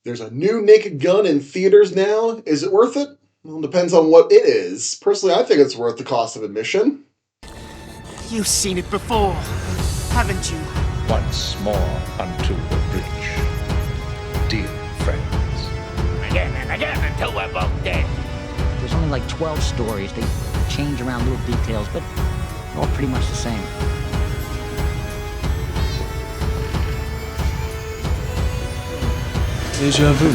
There's a new Naked Gun in theaters now. Is it worth it? Well, it depends on what it is. Personally, I think it's worth the cost of admission. You've seen it before, haven't you? Once more unto the bridge, dear friends. Again and again until we're both dead. There's only like 12 stories. They change around little details, but they're all pretty much the same. Deja vu.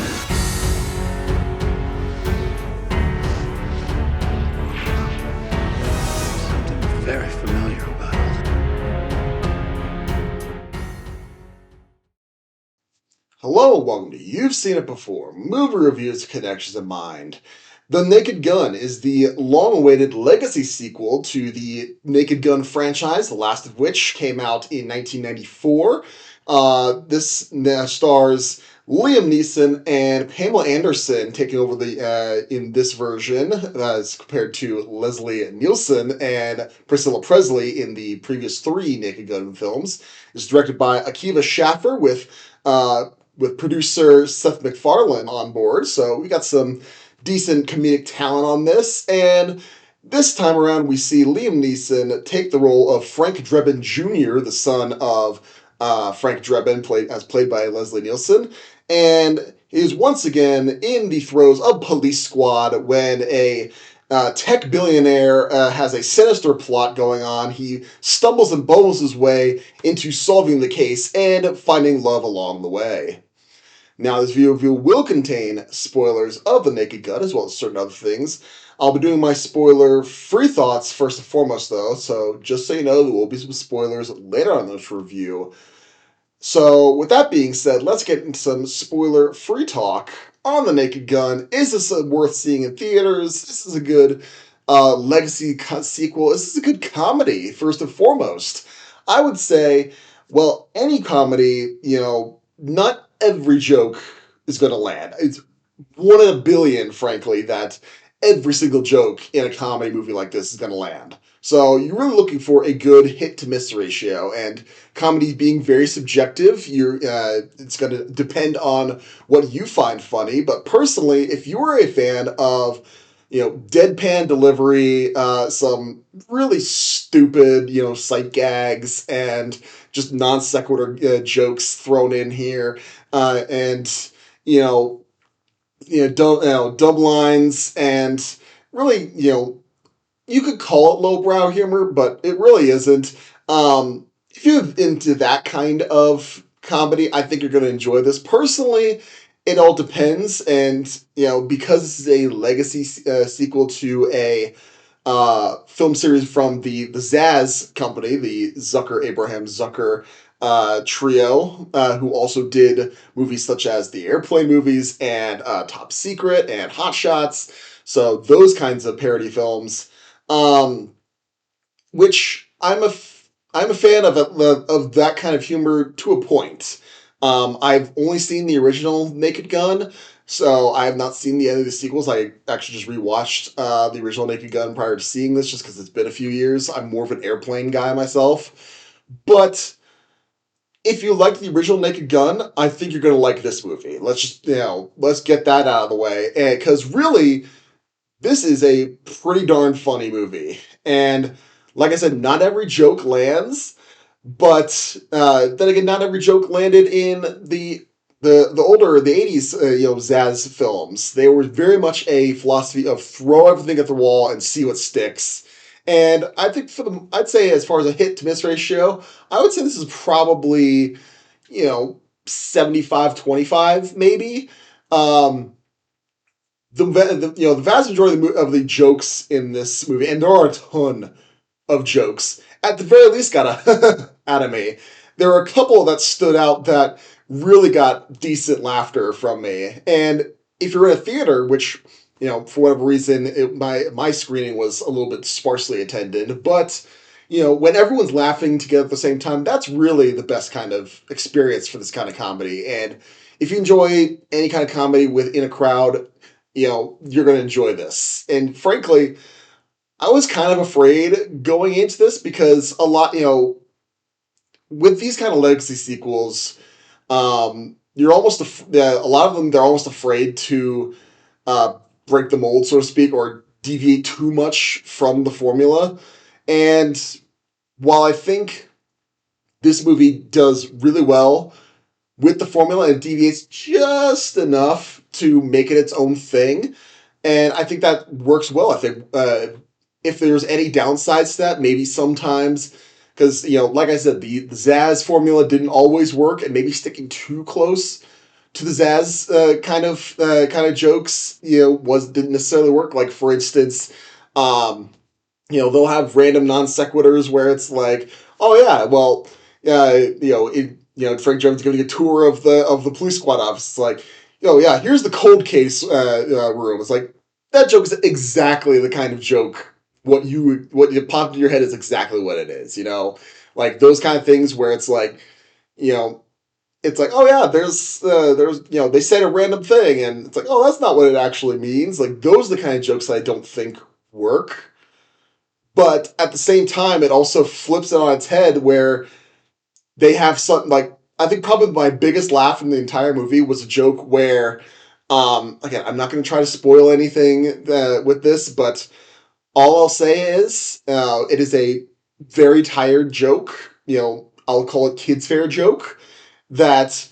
Something very familiar about it. Hello, welcome to You've Seen It Before, movie reviews, connections in mind. The Naked Gun is the long-awaited legacy sequel to the Naked Gun franchise, the last of which came out in 1994. This stars Liam Neeson and Pamela Anderson taking over in this version, as compared to Leslie Nielsen and Priscilla Presley in the previous three Naked Gun films. It's directed by Akiva Schaffer with producer Seth MacFarlane on board, so we got some decent comedic talent on this, and this time around we see Liam Neeson take the role of Frank Drebin Jr., the son of Frank Drebin, played by Leslie Nielsen, and he is once again in the throes of Police Squad when a tech billionaire has a sinister plot going on. He stumbles and bumbles his way into solving the case and finding love along the way. Now, this review will contain spoilers of The Naked Gun, as well as certain other things. I'll be doing my spoiler-free thoughts first and foremost, though, so just so you know, there will be some spoilers later on in this review. So, with that being said, let's get into some spoiler-free talk on The Naked Gun. Is this worth seeing in theaters? This is a good legacy sequel. This is a good comedy, first and foremost. I would say, well, any comedy, not every joke is going to land. It's 1 in a billion, frankly, that every single joke in a comedy movie like this is going to land. So you're really looking for a good hit-to-miss ratio, and comedy being very subjective, it's going to depend on what you find funny. But personally, if you are a fan of deadpan delivery, some really stupid, sight gags, and just non sequitur jokes thrown in here, and dumb lines, and really, you could call it lowbrow humor, but it really isn't. If you're into that kind of comedy, I think you're going to enjoy this. Personally, it all depends, and because this is a legacy sequel to a film series from the Zaz company, the Abraham Zucker trio, who also did movies such as the Airplane movies and Top Secret and Hot Shots. So those kinds of parody films, which I'm a fan of that kind of humor to a point. I've only seen the original Naked Gun, so I have not seen any of the sequels. I actually just rewatched the original Naked Gun prior to seeing this, just because it's been a few years. I'm more of an Airplane guy myself. But if you like the original Naked Gun, I think you're going to like this movie. Let's get that out of the way. Because really, this is a pretty darn funny movie. And like I said, not every joke lands, but then again, not every joke landed in the older, the 80s, Zaz films. They were very much a philosophy of throw everything at the wall and see what sticks. And I think I'd say as far as a hit to miss ratio, I would say this is probably, 75-25 maybe. The vast majority of the jokes in this movie, and there are a ton of jokes, at the very least got out of me. There are a couple that stood out that really got decent laughter from me. And if you're in a theater, which, for whatever reason, my screening was a little bit sparsely attended, but, when everyone's laughing together at the same time, that's really the best kind of experience for this kind of comedy. And if you enjoy any kind of comedy within a crowd, you're going to enjoy this. And frankly, I was kind of afraid going into this because a lot, with these kind of legacy sequels, you're almost a lot of them they're almost afraid to break the mold, so to speak, or deviate too much from the formula. And while I think this movie does really well with the formula and deviates just enough to make it its own thing, and I think that works well. I think if there's any downsides to that, maybe sometimes, because like I said, the Zaz formula didn't always work, and maybe sticking too close to the Zaz kind of jokes, didn't necessarily work. Like for instance, they'll have random non sequiturs where it's like, oh yeah, well, Frank Jones giving a tour of the police squad office. It's like, oh yeah, here's the cold case room. It's like that joke is exactly the kind of joke. What you popped in your head is exactly what it is. Like those kind of things where it's like, you know, it's like, oh yeah, there's they said a random thing, and it's like, oh, that's not what it actually means. Like those are the kind of jokes that I don't think work. But at the same time, it also flips it on its head where they have something like, I think probably my biggest laugh in the entire movie was a joke where, again, I'm not going to try to spoil anything with this, but all I'll say is it is a very tired joke. I'll call it kids fair joke that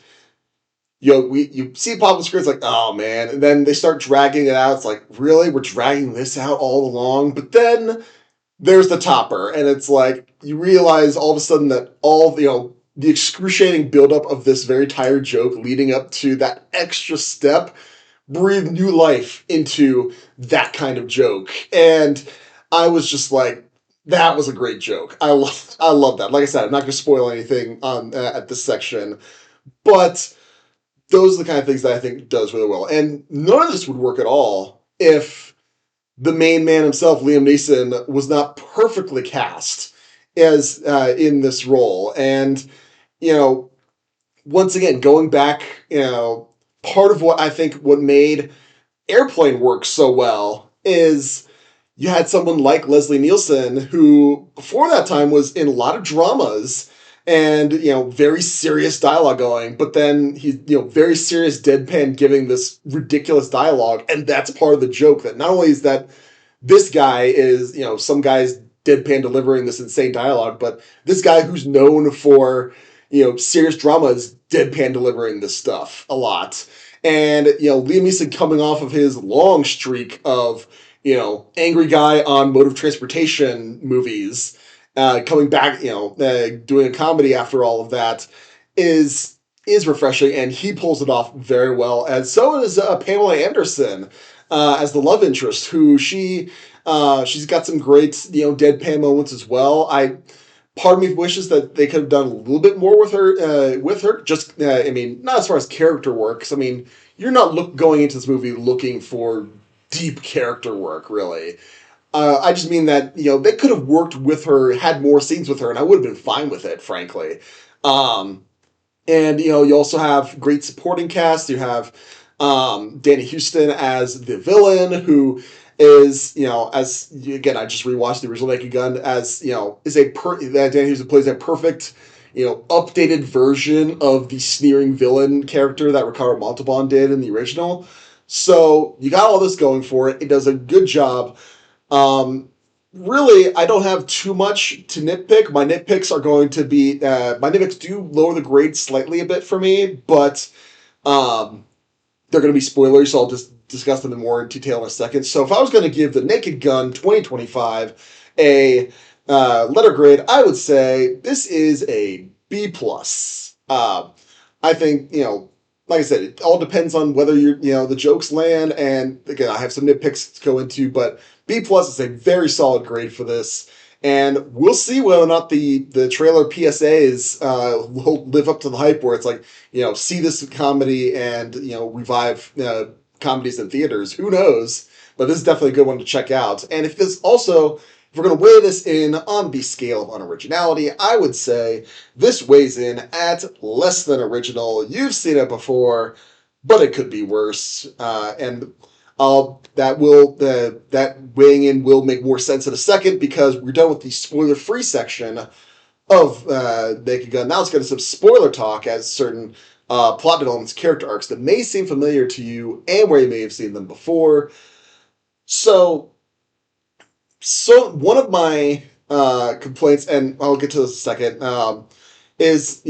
you see pop on the screen, it's like, oh man, and then they start dragging it out. It's like, really, we're dragging this out all along, but then there's the topper, and it's like you realize all of a sudden that all the excruciating buildup of this very tired joke leading up to that extra step breathed new life into that kind of joke, and I was just like, that was a great joke. I love that. Like I said, I'm not going to spoil anything on at this section, but those are the kind of things that I think does really well, and none of this would work at all if the main man himself, Liam Neeson, was not perfectly cast as in this role. And once again, going back, part of what I think what made Airplane work so well is you had someone like Leslie Nielsen, who before that time was in a lot of dramas and very serious dialogue going, but then he's very serious deadpan giving this ridiculous dialogue, and that's part of the joke. That not only is that this guy is some guy's deadpan delivering this insane dialogue, but this guy who's known for serious drama is deadpan delivering this stuff a lot. And Liam Neeson coming off of his long streak of angry guy on mode of transportation movies, coming back, doing a comedy after all of that is refreshing, and he pulls it off very well. And so is Pamela Anderson as the love interest, who she's got some great deadpan moments as well. Part of me wishes that they could have done a little bit more with her. Just I mean, not as far as character work, 'cause I mean, you're not going into this movie looking for deep character work, really. I just mean that they could have worked with her, had more scenes with her, and I would have been fine with it, frankly. And you also have great supporting cast. You have Danny Houston as the villain, who is as again, I just rewatched the original Naked Gun, as is that Danny Houston plays a perfect updated version of the sneering villain character that Ricardo Montalban did in the original. So you got all this going for it. It does a good job. Really, I don't have too much to nitpick. My nitpicks are going to be my nitpicks do lower the grade slightly a bit for me, but they're going to be spoilers, so I'll just discuss them in more detail in a second. So if I was going to give the Naked Gun 2025 a letter grade, I would say this is a B+. I think, like I said, it all depends on whether the jokes land, and again, I have some nitpicks to go into, but B+ is a very solid grade for this, and we'll see whether or not the trailer PSAs will live up to the hype, where it's like, see this comedy and, revive comedies in theaters. Who knows? But this is definitely a good one to check out. And if we're going to weigh this in on the scale of unoriginality, I would say this weighs in at less than original. You've seen it before, but it could be worse. And that weighing in will make more sense in a second, because we're done with the spoiler-free section of Naked Gun. Now let's get into some spoiler talk, as certain plot developments, character arcs that may seem familiar to you and where you may have seen them before. So one of my complaints, and I'll get to this in a second, is,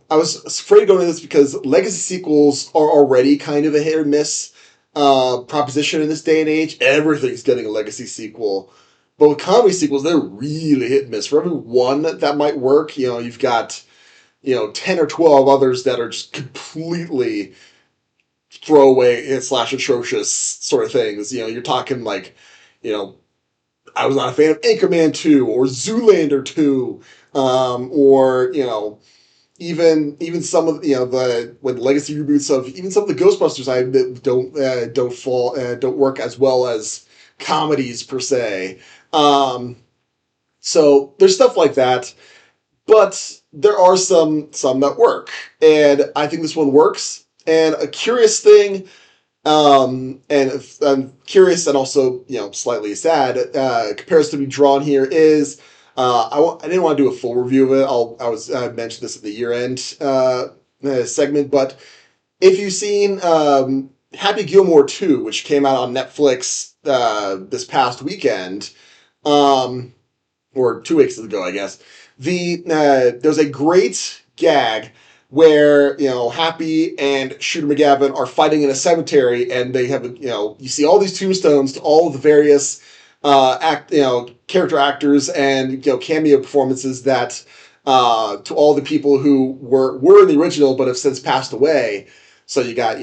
I was afraid going into this because legacy sequels are already kind of a hit or miss proposition in this day and age. Everything's getting a legacy sequel. But with comedy sequels, they're really hit and miss. For every one that might work, you've got, 10 or 12 others that are just completely throwaway slash atrocious sort of things. You're talking like, you know, I was not a fan of Anchorman 2 or Zoolander 2, or, even some of the when legacy reboots of even some of the Ghostbusters I don't work as well as comedies per se. So there's stuff like that, but there are some that work, and I think this one works. And a curious thing, and if I'm curious and also slightly sad comparison to be drawn here is I didn't want to do a full review of it. I mentioned this at the year end segment, but if you've seen Happy Gilmore 2, which came out on Netflix this past weekend, or 2 weeks ago, I guess, there's a great gag where Happy and Shooter McGavin are fighting in a cemetery, and they have you see all these tombstones to all of the various character actors and cameo performances that to all the people who were in the original but have since passed away. So you got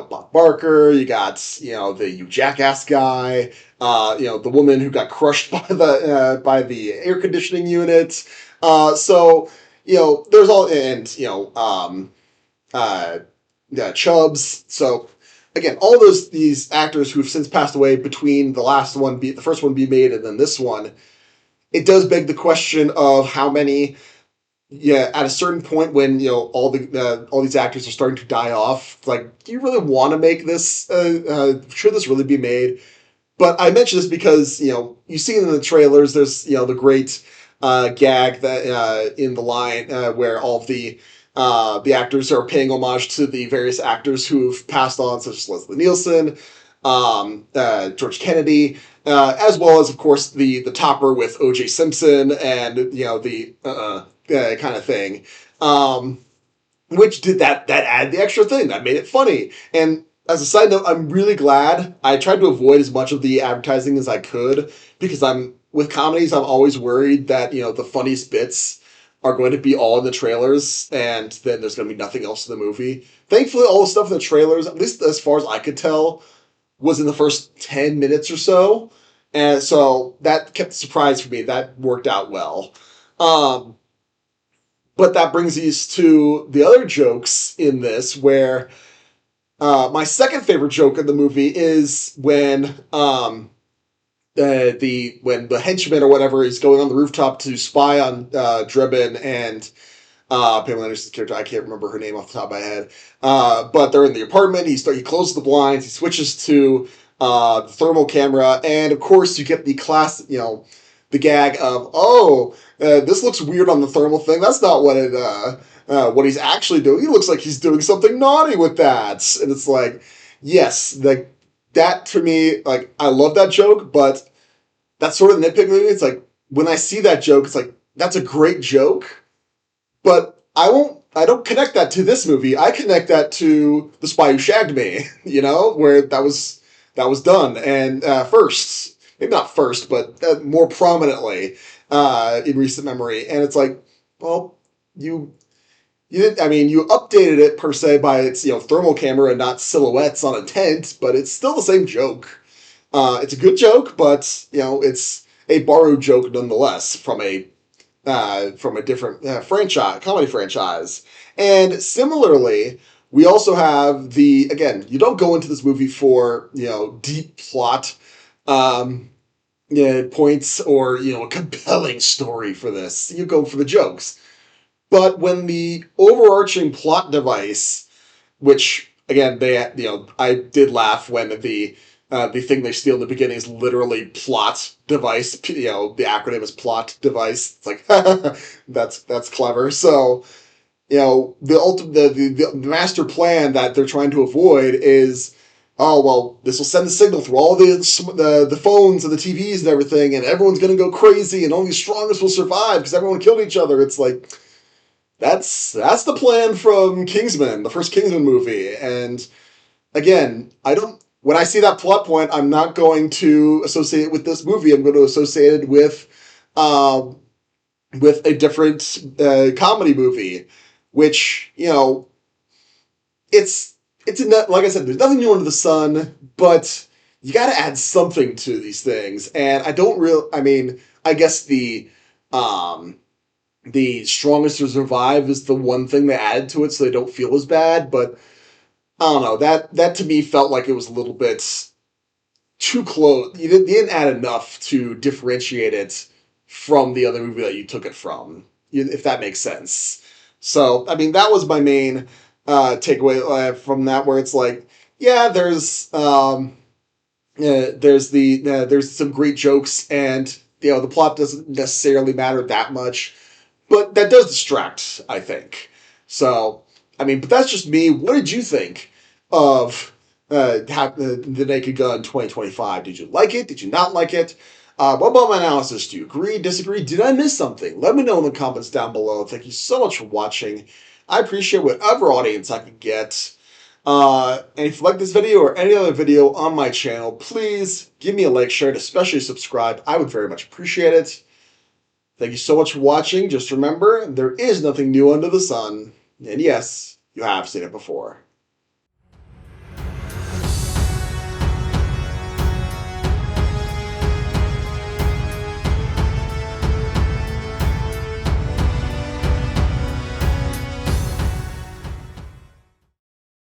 Bob Barker, you got the You Jackass guy, the woman who got crushed by the air conditioning unit. So there's all, and Chubbs. So again, all these actors who've since passed away between the first one being made and then this one. It does beg the question of how many. Yeah, at a certain point when all these actors are starting to die off, like, do you really want to make this? Should this really be made? But I mention this because you see it in the trailers. There's the great gag that in the line where all of the actors are paying homage to the various actors who've passed on, such as Leslie Nielsen, George Kennedy, as well as of course the topper with O.J. Simpson and the kind of thing, which did that add the extra thing that made it funny. And as a side note, I'm really glad I tried to avoid as much of the advertising as I could, because with comedies, I'm always worried that the funniest bits are going to be all in the trailers, and then there's going to be nothing else in the movie. Thankfully, all the stuff in the trailers, at least as far as I could tell, was in the first 10 minutes or so. And so that kept the surprise for me. That worked out well. But that brings us to the other jokes in this, where my second favorite joke in the movie is when when the henchman or whatever is going on the rooftop to spy on Drebin and Pamela Anderson's character. I can't remember her name off the top of my head. But they're in the apartment. He closes the blinds. He switches to the thermal camera, and of course you get the class, the gag of, this looks weird on the thermal thing. That's not what he's actually doing. He looks like he's doing something naughty with that. And it's like, yes, that to me, like, I love that joke, but that's sort of nitpicking. It's like, when I see that joke, it's like, that's a great joke, but I don't connect that to this movie. I connect that to The Spy Who Shagged Me, where that was done. And first, maybe not first, but more prominently in recent memory. And it's like, well, you updated it per se by its thermal camera and not silhouettes on a tent, but it's still the same joke. It's a good joke, but it's a borrowed joke nonetheless from a different comedy franchise. And similarly, we also have again, you don't go into this movie for deep plot points or a compelling story for this. You go for the jokes. But when the overarching plot device, which again I did laugh when the thing they steal in the beginning is literally plot device. The acronym is plot device. It's like that's clever. So the master plan that they're trying to avoid is, oh well, this will send a signal through all the phones and the TVs and everything, and everyone's gonna go crazy, and only the strongest will survive because everyone killed each other. It's like that's the plan from Kingsman, the first Kingsman movie, and again, I don't. When I see that plot point, I'm not going to associate it with this movie. I'm going to associate it um, with a different comedy movie, which it's like I said, there's nothing new under the sun, but you got to add something to these things, and I don't real. I mean, I guess um, the strongest to survive is the one thing they added to it, so they don't feel as bad, but. I don't know. That to me felt like it was a little bit too close. You didn't add enough to differentiate it from the other movie that you took it from, if that makes sense. So, I mean, that was my main takeaway from that, where it's like, yeah, there's some great jokes, and the plot doesn't necessarily matter that much, but that does distract, I think. So, I mean, but that's just me. What did you think of the Naked Gun 2025? Did you like it? Did you not like it? What about my analysis? Do you agree, disagree? Did I miss something? Let me know in the comments down below. Thank you so much for watching. I appreciate whatever audience I can get. And if you like this video or any other video on my channel, please give me a like, share, and especially subscribe. I would very much appreciate it. Thank you so much for watching. Just remember, there is nothing new under the sun. And yes, you have seen it before.